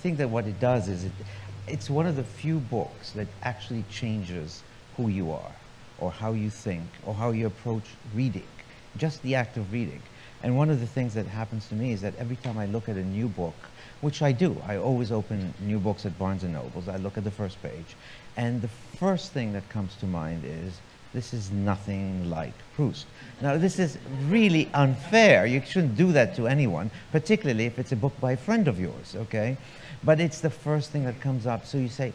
think that what it does is it's one of the few books that actually changes who you are, or how you think, or how you approach reading, just the act of reading. And one of the things that happens to me is that every time I look at a new book, which I do, I always open new books at Barnes & Noble's, I look at the first page, and the first thing that comes to mind is, this is nothing like Proust. Now, this is really unfair. You shouldn't do that to anyone, particularly if it's a book by a friend of yours, okay? But it's the first thing that comes up. So you say,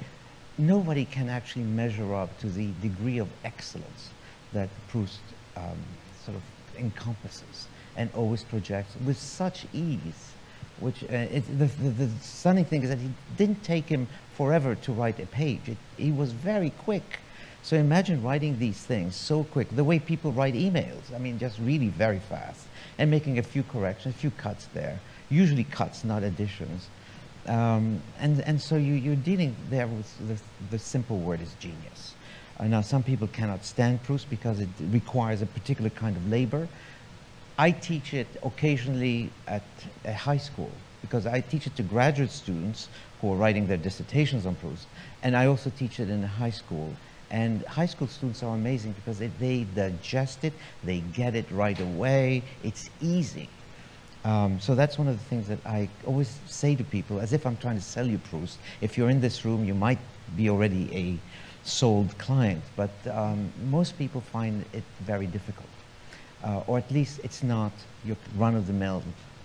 nobody can actually measure up to the degree of excellence that Proust sort of encompasses and always projects with such ease. Which the stunning thing is that it didn't take him forever to write a page. He was very quick. So imagine writing these things so quick, the way people write emails. I mean, just really very fast, and making a few corrections, a few cuts there. Usually cuts, not additions. And so you're dealing there with the simple word is genius. Now, some people cannot stand Proust because it requires a particular kind of labor. I teach it occasionally at a high school, because I teach it to graduate students who are writing their dissertations on Proust, and I also teach it in a high school. And high school students are amazing because they digest it, they get it right away, it's easy. So that's one of the things that I always say to people, as if I'm trying to sell you Proust. If you're in this room, you might be already a sold client, but most people find it very difficult. Or at least it's not your run-of-the-mill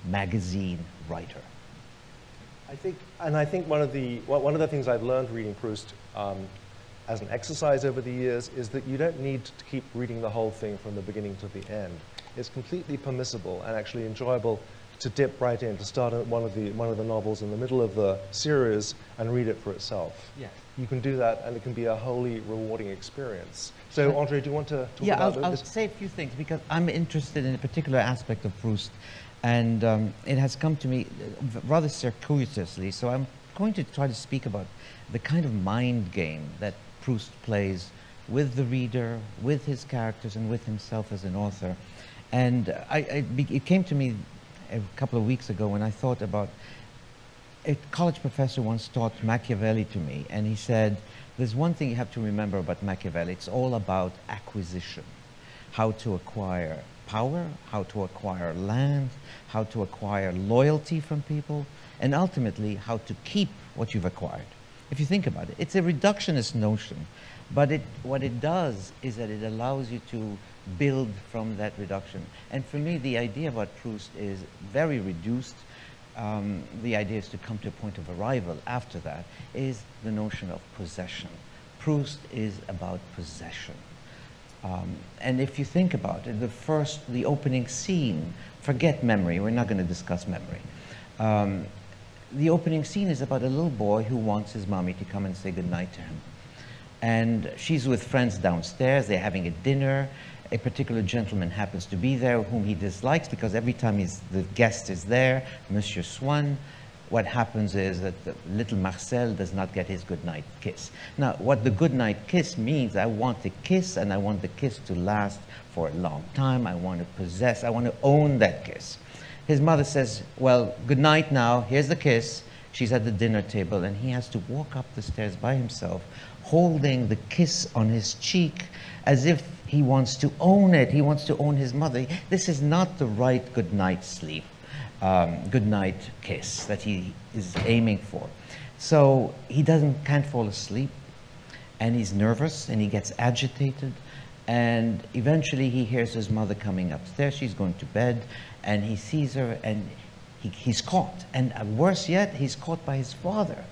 magazine writer. I think one of the things I've learned reading Proust as an exercise over the years is that you don't need to keep reading the whole thing from the beginning to the end. It's completely permissible and actually enjoyable to dip right in, to start at one of the novels in the middle of the series and read it for itself. Yes. You can do that, and it can be a wholly rewarding experience. So, André, do you want to talk about this? I'll say a few things, because I'm interested in a particular aspect of Proust, and it has come to me rather circuitously, so I'm going to try to speak about the kind of mind game that Proust plays with the reader, with his characters, and with himself as an author. And it came to me a couple of weeks ago when I thought about, a college professor once taught Machiavelli to me, and he said, there's one thing you have to remember about Machiavelli. It's all about acquisition, how to acquire power, how to acquire land, how to acquire loyalty from people, and ultimately how to keep what you've acquired. If you think about it, it's a reductionist notion, but what it does is that it allows you to build from that reduction. And for me, the idea about Proust is very reduced. The idea is to come to a point of arrival after that, is the notion of possession. Proust is about possession. And if you think about it, the opening scene, forget memory, we're not going to discuss memory. The opening scene is about a little boy who wants his mommy to come and say goodnight to him. And she's with friends downstairs, they're having a dinner. A particular gentleman happens to be there whom he dislikes, because every time the guest is there, Monsieur Swann, what happens is that the little Marcel does not get his goodnight kiss. Now, what the goodnight kiss means, I want the kiss, and I want the kiss to last for a long time. I want to possess, I want to own that kiss. His mother says, well, good night now, here's the kiss. She's at the dinner table, and he has to walk up the stairs by himself, holding the kiss on his cheek as if he wants to own it. He wants to own his mother. This is not the right goodnight sleep, goodnight kiss that he is aiming for. So he can't fall asleep, and he's nervous, and he gets agitated, and eventually he hears his mother coming upstairs. She's going to bed, and he sees her, and he's caught. And worse yet, he's caught by his father.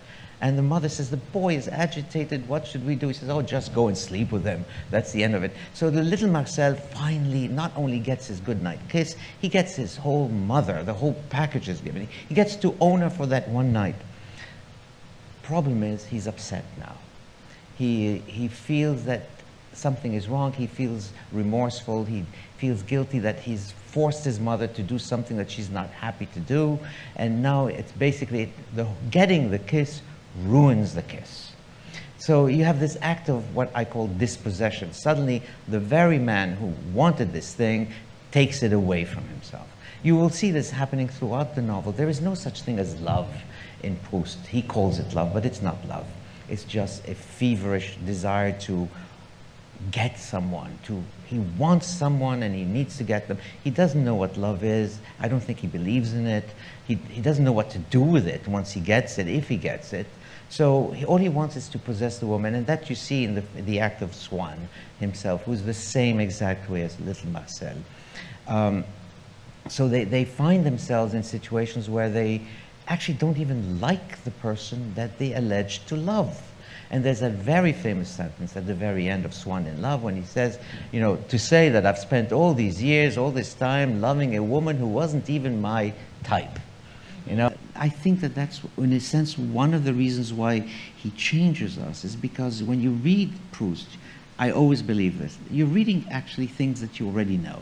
And the mother says, the boy is agitated, what should we do? He says, oh, just go and sleep with him. That's the end of it. So the little Marcel finally not only gets his goodnight kiss, he gets his whole mother, the whole package is given. He gets to own her for that one night. Problem is, he's upset now. He feels that something is wrong. He feels remorseful. He feels guilty that he's forced his mother to do something that she's not happy to do. And now it's basically getting the kiss ruins the kiss. So you have this act of what I call dispossession. Suddenly, the very man who wanted this thing takes it away from himself. You will see this happening throughout the novel. There is no such thing as love in Proust. He calls it love, but it's not love. It's just a feverish desire to get someone. He wants someone and he needs to get them. He doesn't know what love is. I don't think he believes in it. He doesn't know what to do with it once he gets it, if he gets it. So all he wants is to possess the woman, and that you see in the act of Swann himself, who's the same exact way as little Marcel. So they find themselves in situations where they actually don't even like the person that they allege to love. And there's a very famous sentence at the very end of Swann in Love when he says, you know, to say that I've spent all these years, all this time loving a woman who wasn't even my type. You know, I think that that's, in a sense, one of the reasons why he changes us is because when you read Proust, I always believe this, you're reading actually things that you already know.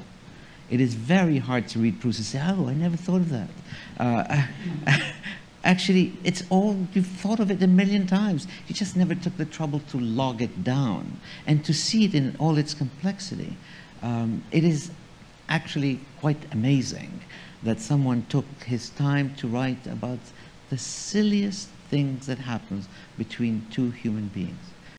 It is very hard to read Proust and say, oh, I never thought of that. Actually, it's all, you've thought of it a million times. You just never took the trouble to log it down and to see it in all its complexity. It is actually quite amazing that someone took his time to write about the silliest things that happens between two human beings.